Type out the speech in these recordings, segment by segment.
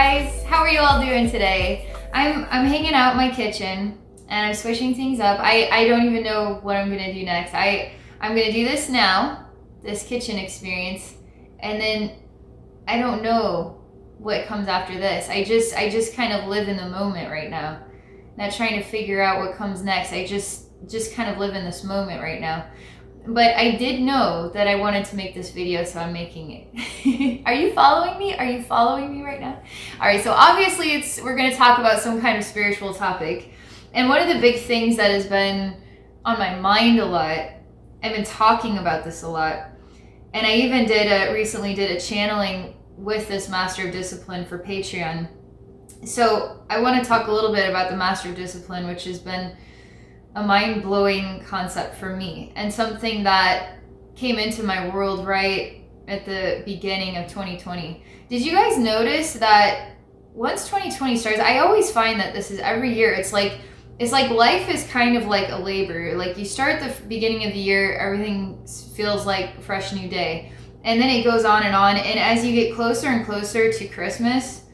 guys, how are you all doing today? I'm hanging out in my kitchen and I'm switching things up. I don't even know what I'm gonna do next. I'm gonna do this now, this kitchen experience, and then I don't know what comes after this. I just kind of live in the moment right now, not trying to figure out what comes next. I just kind of live in this moment right now. But I did know that I wanted to make this video, so I'm making it. Are you following me? Are you following me right now? All right, so obviously we're going to talk about some kind of spiritual topic. And one of the big things that has been on my mind a lot, I've been talking about this a lot. And I even recently did a channeling with this Master of Discipline for Patreon. So I want to talk a little bit about the Master of Discipline, which has been a mind-blowing concept for me and something that came into my world right at the beginning of 2020. Did you guys notice that once 2020 starts, I always find that this is every year, it's like life is kind of like a labor. Like you start the beginning of the year, everything feels like a fresh new day. And then it goes on. And as you get closer and closer to Christmas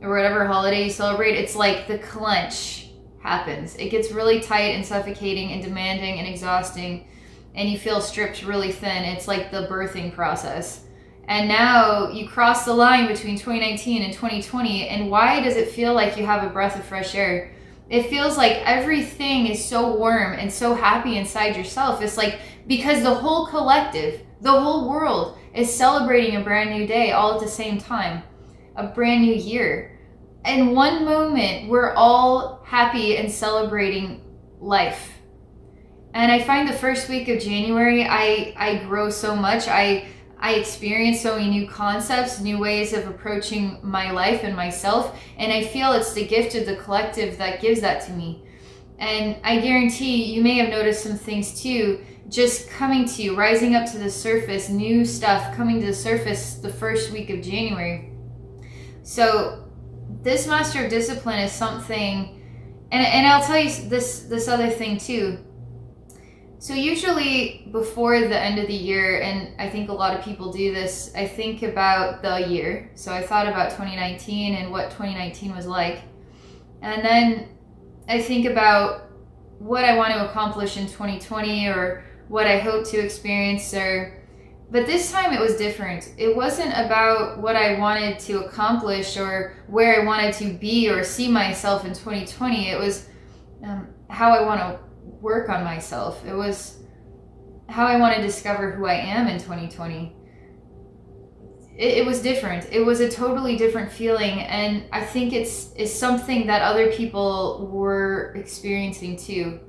or whatever holiday you celebrate, it's like the clench happens. It gets really tight and suffocating and demanding and exhausting, and you feel stripped really thin. It's like the birthing process. And now you cross the line between 2019 and 2020, and why does it feel like you have a breath of fresh air? It feels like everything is so warm and so happy inside yourself. It's like because the whole collective, the whole world is celebrating a brand new day all at the same time, a brand new year. In one moment, we're all happy and celebrating life. And I find the first week of January, I grow so much. I experience so many new concepts, new ways of approaching my life and myself. And I feel it's the gift of the collective that gives that to me. And I guarantee you may have noticed some things too, just coming to you, rising up to the surface, new stuff coming to the surface the first week of January. So this Master of Discipline is something, and I'll tell you this other thing too. So usually before the end of the year, and I think a lot of people do this, I think about the year. So I thought about 2019 and what 2019 was like. And then I think about what I want to accomplish in 2020 or what I hope to experience but this time it was different. It wasn't about what I wanted to accomplish or where I wanted to be or see myself in 2020. It was how I want to work on myself. It was how I want to discover who I am in 2020. It was different. It was a totally different feeling. And I think it's something that other people were experiencing too.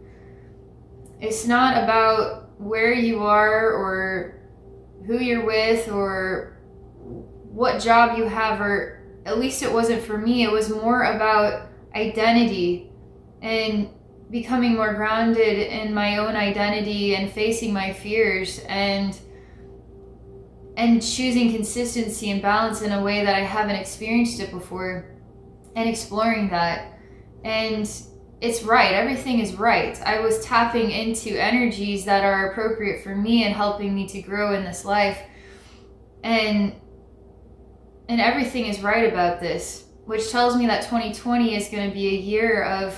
It's not about where you are or who you're with or what job you have, or at least it wasn't for me. It was more about identity and becoming more grounded in my own identity and facing my fears and choosing consistency and balance in a way that I haven't experienced it before and exploring that. And it's right. Everything is right. I was tapping into energies that are appropriate for me and helping me to grow in this life. And everything is right about this, which tells me that 2020 is going to be a year of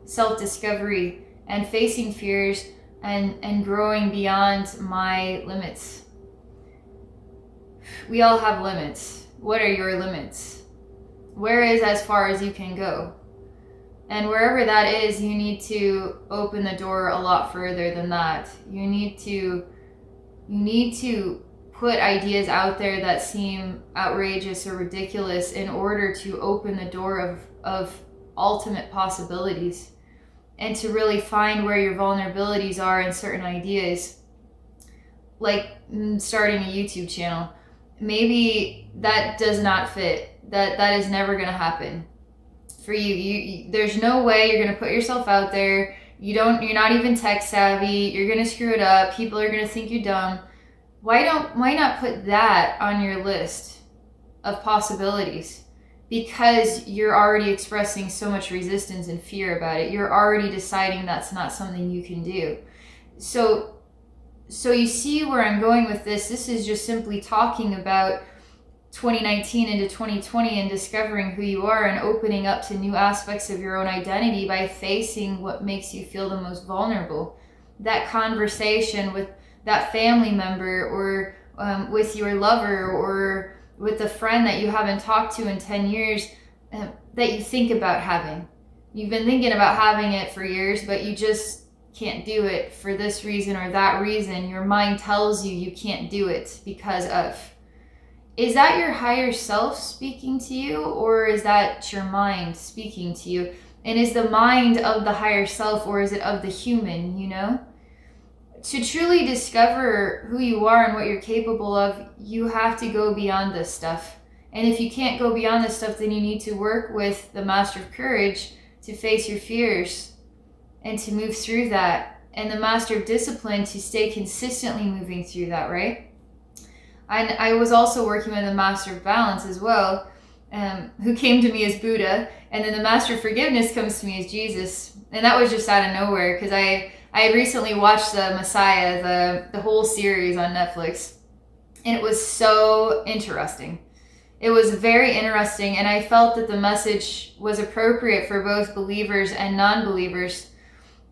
self-discovery and facing fears and growing beyond my limits. We all have limits. What are your limits? Where is as far as you can go? And wherever that is, you need to open the door a lot further than that. You need to put ideas out there that seem outrageous or ridiculous in order to open the door of ultimate possibilities and to really find where your vulnerabilities are in certain ideas, like starting a YouTube channel. Maybe that does not fit. That is never going to happen. For you, there's no way you're gonna put yourself out there. You're not even tech savvy. You're gonna screw it up. People are gonna think you're dumb. Why not put that on your list of possibilities? Because you're already expressing so much resistance and fear about it. You're already deciding that's not something you can do. So you see where I'm going with this. This is just simply talking about 2019 into 2020 and discovering who you are and opening up to new aspects of your own identity by facing what makes you feel the most vulnerable. That conversation with that family member, or with your lover, or with a friend that you haven't talked to in 10 years, that you think about having. You've been thinking about having it for years, but you just can't do it for this reason or that reason. Your mind tells you you can't do it because of. Is that your higher self speaking to you, or is that your mind speaking to you? And is the mind of the higher self, or is it of the human, you know? To truly discover who you are and what you're capable of, you have to go beyond this stuff. And if you can't go beyond this stuff, then you need to work with the Master of Courage to face your fears and to move through that. And the Master of Discipline to stay consistently moving through that, right? And I was also working with the Master of Balance as well, who came to me as Buddha. And then the Master of Forgiveness comes to me as Jesus. And that was just out of nowhere, because I had recently watched the Messiah, the whole series on Netflix. And it was so interesting. It was very interesting. And I felt that the message was appropriate for both believers and non-believers.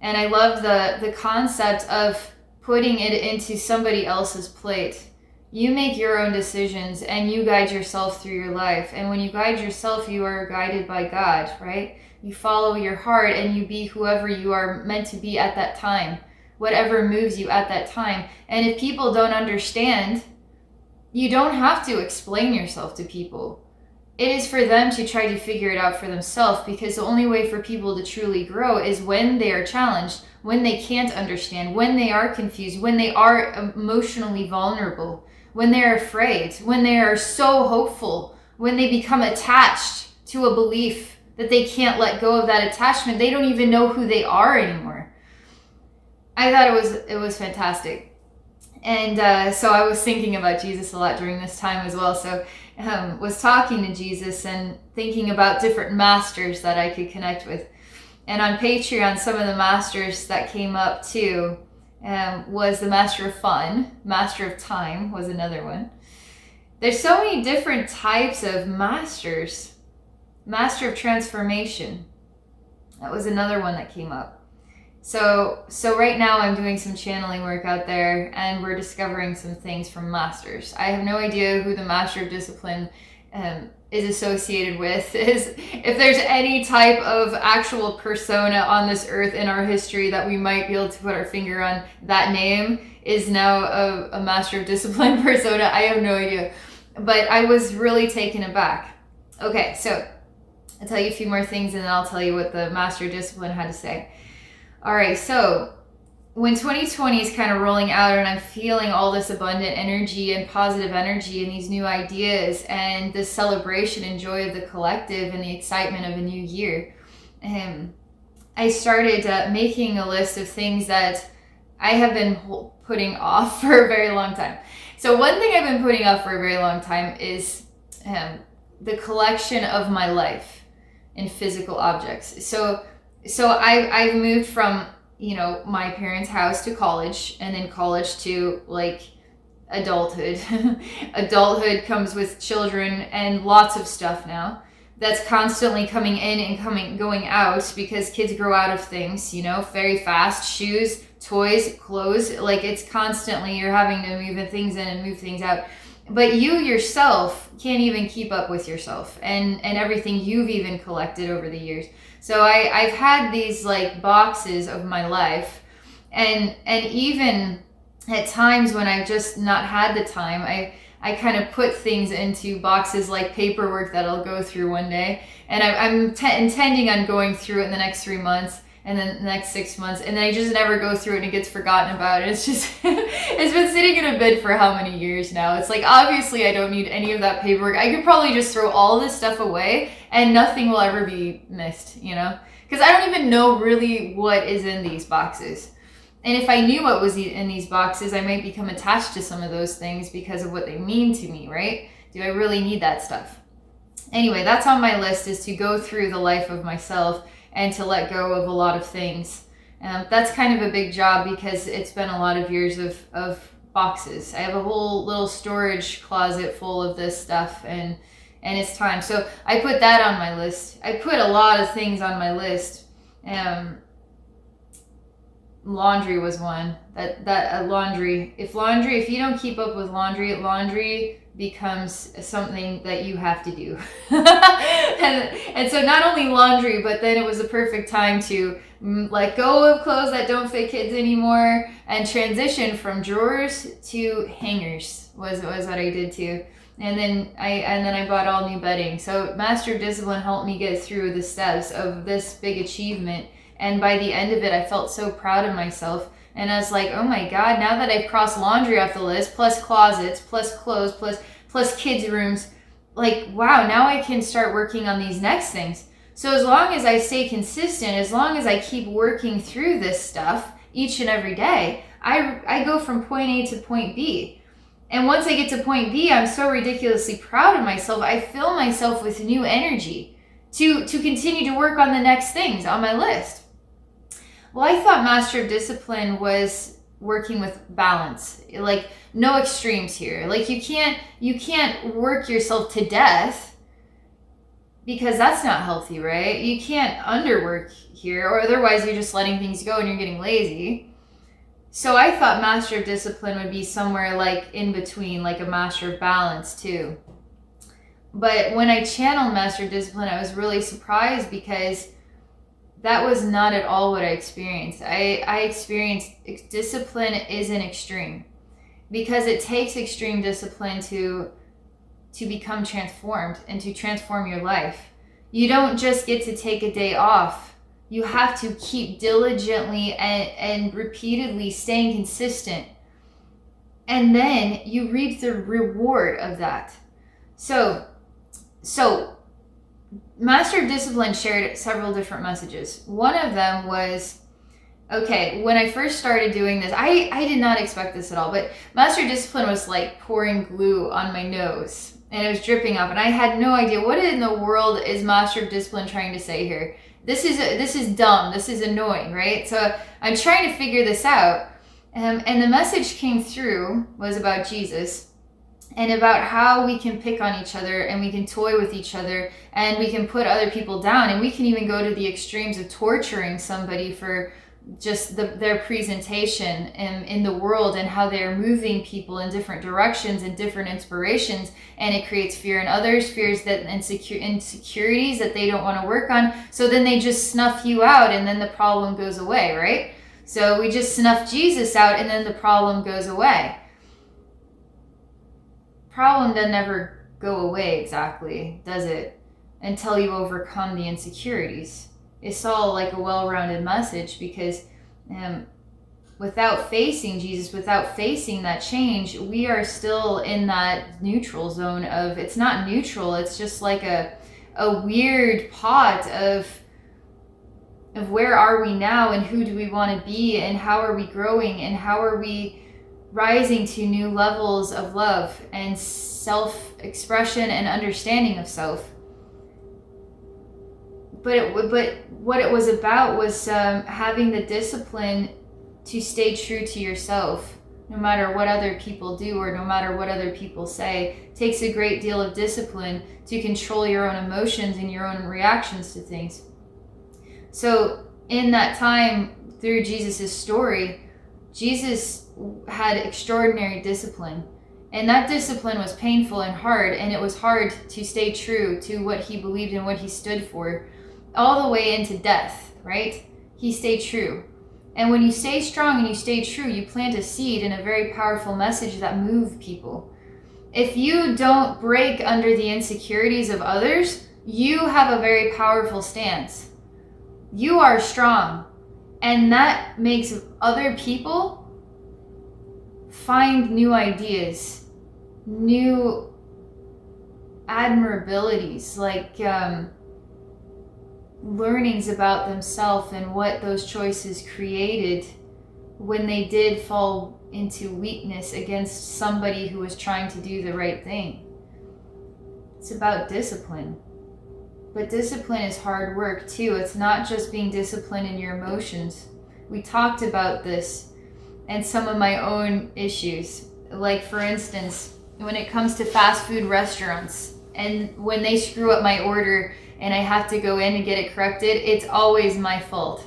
And I loved the concept of putting it into somebody else's plate. You make your own decisions and you guide yourself through your life. And when you guide yourself, you are guided by God, right? You follow your heart and you be whoever you are meant to be at that time, whatever moves you at that time. And if people don't understand, you don't have to explain yourself to people. It is for them to try to figure it out for themselves, because the only way for people to truly grow is when they are challenged, when they can't understand, when they are confused, when they are emotionally vulnerable, when they're afraid, when they are so hopeful, when they become attached to a belief that they can't let go of that attachment. They don't even know who they are anymore. I thought it was fantastic. And so I was thinking about Jesus a lot during this time as well. So was talking to Jesus and thinking about different masters that I could connect with. And on Patreon, some of the masters that came up too was the Master of Fun. Master of Time was another one. There's so many different types of masters. Master of Transformation. That was another one that came up. So right now I'm doing some channeling work out there, and we're discovering some things from masters. I have no idea who the Master of Discipline is associated with. If there's any type of actual persona on this earth in our history that we might be able to put our finger on, that name is now a Master of Discipline persona. I have no idea. But I was really taken aback. Okay, so I'll tell you a few more things and then I'll tell you what the Master of Discipline had to say. All right, so when 2020 is kind of rolling out and I'm feeling all this abundant energy and positive energy and these new ideas and this celebration and joy of the collective and the excitement of a new year, I started making a list of things that I have been putting off for a very long time. So one thing I've been putting off for a very long time is the collection of my life in physical objects. So I've moved from, my parents' house to college, and then college to like adulthood. Adulthood comes with children and lots of stuff now that's constantly coming in and going out, because kids grow out of things, very fast. Shoes, toys, clothes, like it's constantly, you're having to move things in and move things out. But you yourself can't even keep up with yourself and everything you've even collected over the years. So I've had these like boxes of my life, and even at times when I've just not had the time, I kind of put things into boxes like paperwork that I'll go through one day, and I'm intending on going through it in the next 3 months and then the next 6 months, and then I just never go through it and it gets forgotten about. And it's just it's been sitting in a bin for how many years now? It's like, obviously I don't need any of that paperwork. I could probably just throw all this stuff away and nothing will ever be missed, because I don't even know really what is in these boxes. And if I knew what was in these boxes, I might become attached to some of those things because of what they mean to me, right? Do I really need that stuff? Anyway, that's on my list, is to go through the life of myself and to let go of a lot of things. That's kind of a big job, because it's been a lot of years of boxes. I have a whole little storage closet full of this stuff, and it's time. So I put that on my list. I put a lot of things on my list. Laundry was one. Laundry. If you don't keep up with laundry becomes something that you have to do. and so not only laundry, but then it was the perfect time to let go of clothes that don't fit kids anymore and transition from drawers to hangers was what I did too. And then I bought all new bedding. So Master of Discipline helped me get through the steps of this big achievement. And by the end of it, I felt so proud of myself. And I was like, oh my God, now that I've crossed laundry off the list, plus closets, plus clothes, plus kids' rooms, like, wow, now I can start working on these next things. So as long as I stay consistent, as long as I keep working through this stuff each and every day, I go from point A to point B. And once I get to point B, I'm so ridiculously proud of myself. I fill myself with new energy to continue to work on the next things on my list. Well, I thought Master of Discipline was working with balance, like no extremes here. Like you can't work yourself to death because that's not healthy, right? You can't underwork here, or otherwise you're just letting things go and you're getting lazy. So I thought Master of Discipline would be somewhere like in between, like a Master of Balance too. But when I channeled Master of Discipline, I was really surprised because that was not at all what I experienced. I experienced discipline is an extreme because it takes extreme discipline to become transformed and to transform your life. You don't just get to take a day off. You have to keep diligently and repeatedly staying consistent. And then you reap the reward of that. So Master of Discipline shared several different messages. One of them was, okay, when I first started doing this, I did not expect this at all, but Master of Discipline was like pouring glue on my nose and it was dripping up and I had no idea what in the world is Master of Discipline trying to say here. This is dumb. This is annoying, right? So I'm trying to figure this out. And the message came through was about Jesus and about how we can pick on each other and we can toy with each other and we can put other people down and we can even go to the extremes of torturing somebody for just their presentation in the world and how they're moving people in different directions and different inspirations, and it creates fear in others, fears that insecurities that they don't want to work on, so then they just snuff you out and then the problem goes away, right? So we just snuff Jesus out and then the problem goes away. Problem doesn't ever go away exactly, does it? Until you overcome the insecurities. It's all like a well-rounded message because without facing Jesus, without facing that change, we are still in that neutral zone of, it's not neutral, it's just like a weird pot of where are we now and who do we want to be and how are we growing and how are we rising to new levels of love and self-expression and understanding of self. But what it was about was having the discipline to stay true to yourself, no matter what other people do or no matter what other people say. It takes a great deal of discipline to control your own emotions and your own reactions to things. So in that time, through Jesus' story, Jesus had extraordinary discipline. And that discipline was painful and hard, and it was hard to stay true to what he believed and what he stood for, all the way into death, right? He stayed true. And when you stay strong and you stay true, you plant a seed in a very powerful message that moves people. If you don't break under the insecurities of others, you have a very powerful stance. You are strong. And that makes other people find new ideas, new admirabilities, like learnings about themselves and what those choices created when they did fall into weakness against somebody who was trying to do the right thing. It's about discipline. But discipline is hard work too. It's not just being disciplined in your emotions. We talked about this and some of my own issues. Like, for instance, when it comes to fast food restaurants, and when they screw up my order and I have to go in and get it corrected, it's always my fault.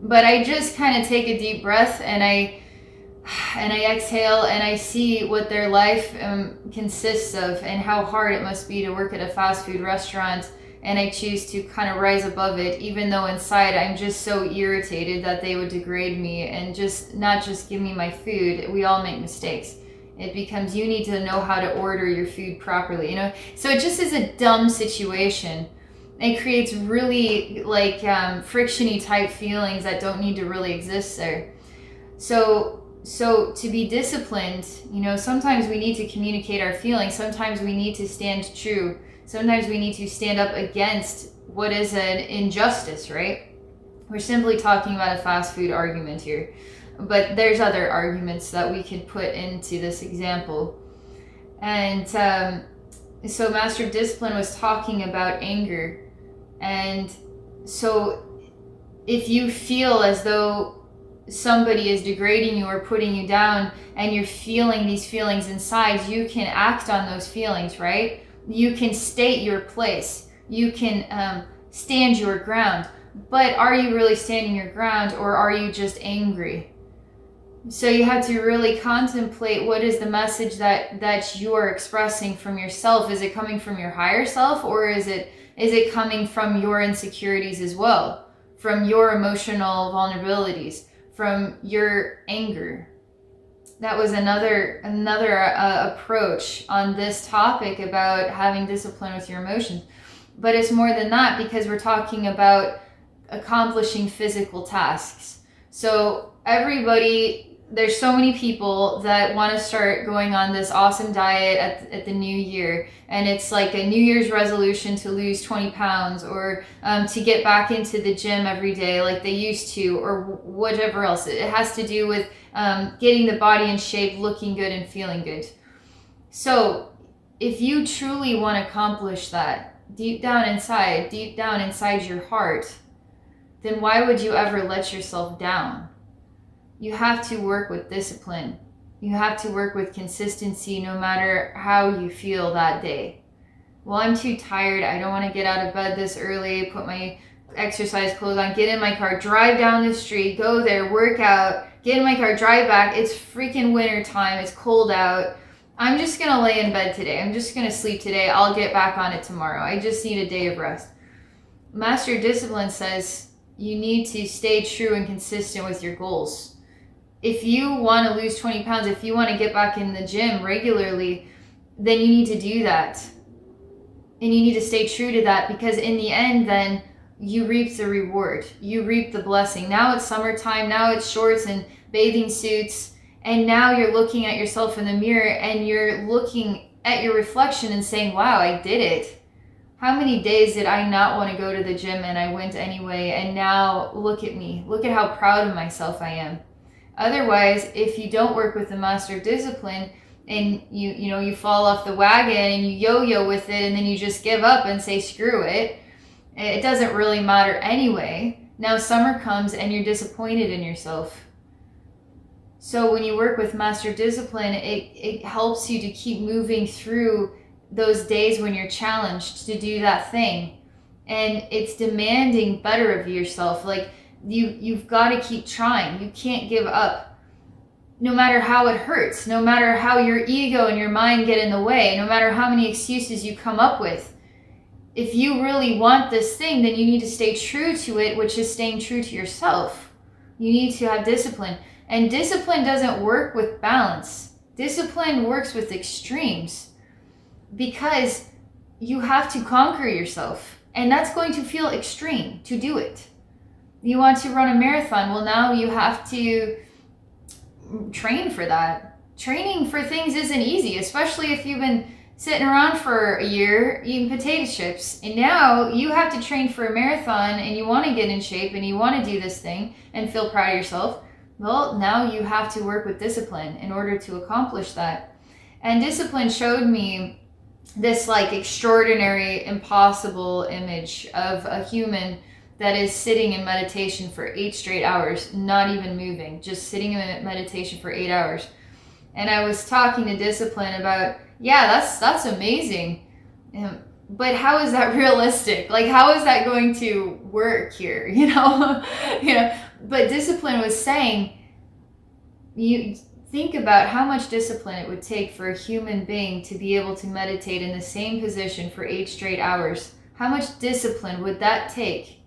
But I just kind of take a deep breath and I exhale and I see what their life consists of and how hard it must be to work at a fast food restaurant, and I choose to kind of rise above it, even though inside I'm just so irritated that they would degrade me and just not just give me my food. We all make mistakes. It becomes, you need to know how to order your food properly, you know? So it just is a dumb situation. It creates really like friction-y type feelings that don't need to really exist there. So to be disciplined, you know, sometimes we need to communicate our feelings. Sometimes we need to stand true. Sometimes we need to stand up against what is an injustice, right? We're simply talking about a fast food argument here. But there's other arguments that we could put into this example. And so Master of Discipline was talking about anger. And so if you feel as though somebody is degrading you or putting you down and you're feeling these feelings inside, you can act on those feelings, right? You can state your place. You can stand your ground. But are you really standing your ground, or are you just angry? So you have to really contemplate, what is the message that you're expressing from yourself? Is it coming from your higher self, or is it coming from your insecurities as well, from your emotional vulnerabilities, from your anger? That was another approach on this topic about having discipline with your emotions. But it's more than that, because we're talking about accomplishing physical tasks. So there's so many people that want to start going on this awesome diet at the new year, and it's like a New Year's resolution to lose 20 pounds, or to get back into the gym every day like they used to, or whatever else. It has to do with getting the body in shape, looking good, and feeling good. So if you truly want to accomplish that deep down inside your heart, then why would you ever let yourself down? You have to work with discipline. You have to work with consistency, no matter how you feel that day. Well, I'm too tired. I don't want to get out of bed this early, put my exercise clothes on, get in my car, drive down the street, go there, work out, get in my car, drive back. It's freaking winter time. It's cold out. I'm just going to lay in bed today. I'm just going to sleep today. I'll get back on it tomorrow. I just need a day of rest. Master Discipline says you need to stay true and consistent with your goals. If you want to lose 20 pounds, if you want to get back in the gym regularly, then you need to do that. And you need to stay true to that, because in the end, then you reap the reward. You reap the blessing. Now it's summertime. Now it's shorts and bathing suits. And now you're looking at yourself in the mirror and you're looking at your reflection and saying, wow, I did it. How many days did I not want to go to the gym and I went anyway? And now look at me. Look at how proud of myself I am. Otherwise, if you don't work with the Master of Discipline and you fall off the wagon and you yo-yo with it, and then you just give up and say screw it, it doesn't really matter anyway. Now summer comes and you're disappointed in yourself. So when you work with Master of Discipline, it helps you to keep moving through those days when you're challenged to do that thing. And it's demanding better of yourself. Like, you've got to keep trying. You can't give up. No matter how it hurts, no matter how your ego and your mind get in the way, no matter how many excuses you come up with. If you really want this thing, then you need to stay true to it, which is staying true to yourself. You need to have discipline. And discipline doesn't work with balance. Discipline works with extremes, because you have to conquer yourself. And that's going to feel extreme to do it. You want to run a marathon. Well, now you have to train for that. Training for things isn't easy, especially if you've been sitting around for a year eating potato chips. And now you have to train for a marathon, and you want to get in shape and you want to do this thing and feel proud of yourself. Well, now you have to work with discipline in order to accomplish that. And discipline showed me this like extraordinary, impossible image of a human that is sitting in meditation for 8 straight hours, not even moving, just sitting in meditation for 8 hours. And I was talking to Discipline about, yeah, that's amazing. But how is that realistic? Like, how is that going to work here? You know, But Discipline was saying, you think about how much discipline it would take for a human being to be able to meditate in the same position for 8 straight hours. How much discipline would that take?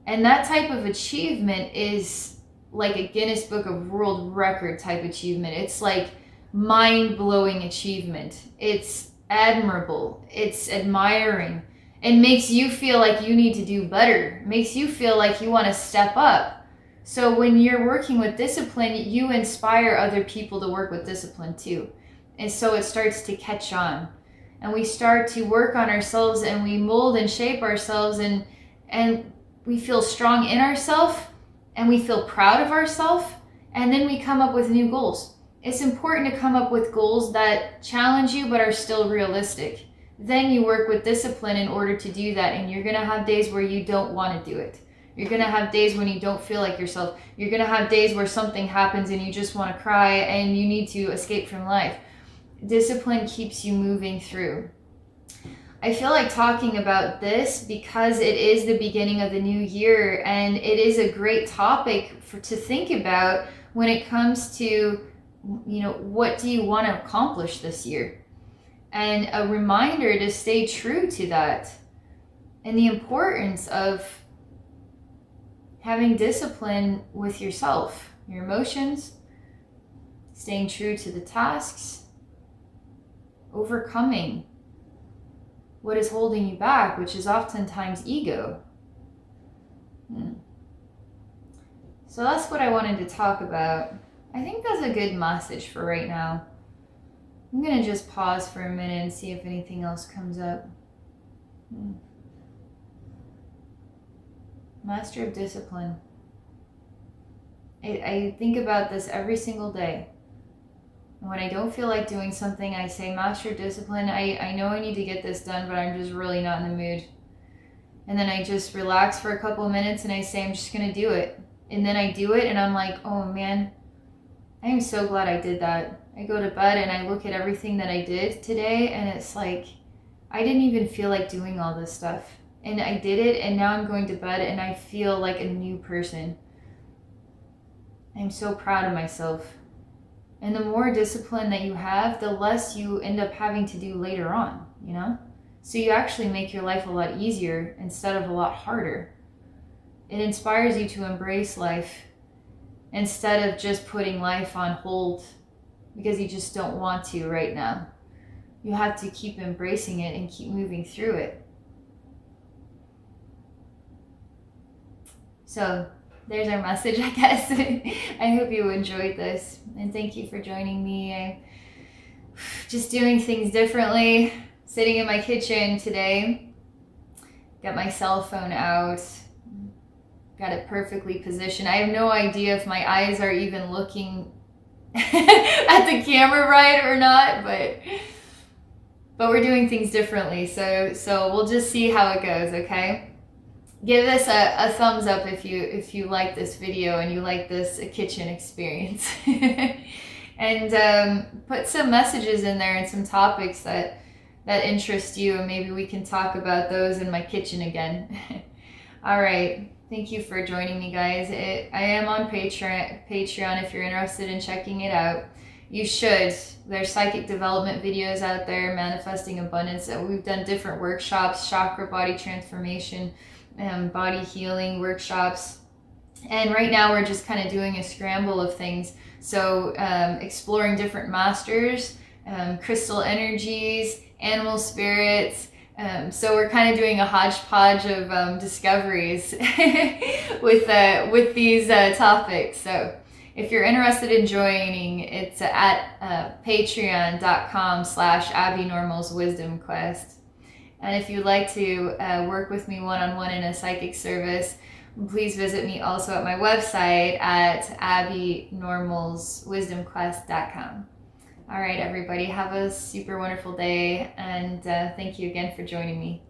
And that type of achievement is like a Guinness Book of World Record type achievement. It's like mind-blowing achievement. It's admirable. It's admiring. It makes you feel like you need to do better. It makes you feel like you want to step up. So when you're working with discipline, you inspire other people to work with discipline too. And so it starts to catch on. And we start to work on ourselves, and we mold and shape ourselves, and we feel strong in ourselves, and we feel proud of ourselves, and then we come up with new goals. It's important to come up with goals that challenge you but are still realistic. Then you work with discipline in order to do that, and you're going to have days where you don't want to do it. You're going to have days when you don't feel like yourself. You're going to have days where something happens and you just want to cry and you need to escape from life. Discipline keeps you moving through. I feel like talking about this because it is the beginning of the new year, and it is a great topic to think about when it comes to, what do you want to accomplish this year? And a reminder to stay true to that, and the importance of having discipline with yourself, your emotions, staying true to the tasks, overcoming what is holding you back, which is oftentimes ego. So that's what I wanted to talk about. I think that's a good message for right now. I'm going to just pause for a minute and see if anything else comes up. Master of discipline. I think about this every single day. When I don't feel like doing something, I say, Master of discipline, I know I need to get this done, but I'm just really not in the mood. And then I just relax for a couple of minutes and I say, I'm just going to do it. And then I do it and I'm like, oh man, I am so glad I did that. I go to bed and I look at everything that I did today, and it's like, I didn't even feel like doing all this stuff. And I did it, and now I'm going to bed and I feel like a new person. I'm so proud of myself. And the more discipline that you have, the less you end up having to do later on, So you actually make your life a lot easier instead of a lot harder. It inspires you to embrace life instead of just putting life on hold because you just don't want to right now. You have to keep embracing it and keep moving through it. So there's our message, I guess. I hope you enjoyed this, and thank you for joining me. I'm just doing things differently, sitting in my kitchen today, got my cell phone out, got it perfectly positioned. I have no idea if my eyes are even looking at the camera right or not, but we're doing things differently, so we'll just see how it goes, okay? Give this a thumbs up if you like this video and you like this kitchen experience. And put some messages in there and some topics that interest you, and maybe we can talk about those in my kitchen again. All right. Thank you for joining me, guys. I am on Patreon if you're interested in checking it out. You should. There's psychic development videos out there, manifesting abundance. We've done different workshops, chakra body transformation, body healing workshops. And right now we're just kind of doing a scramble of things. So exploring different masters, crystal energies, animal spirits. So we're kind of doing a hodgepodge of discoveries with these topics. So if you're interested in joining, it's at patreon.com/AbbeyNormalsWisdomQuest. And if you'd like to work with me one-on-one in a psychic service, please visit me also at my website at AbbeyNormalsWisdomQuest.com. All right, everybody, have a super wonderful day, and thank you again for joining me.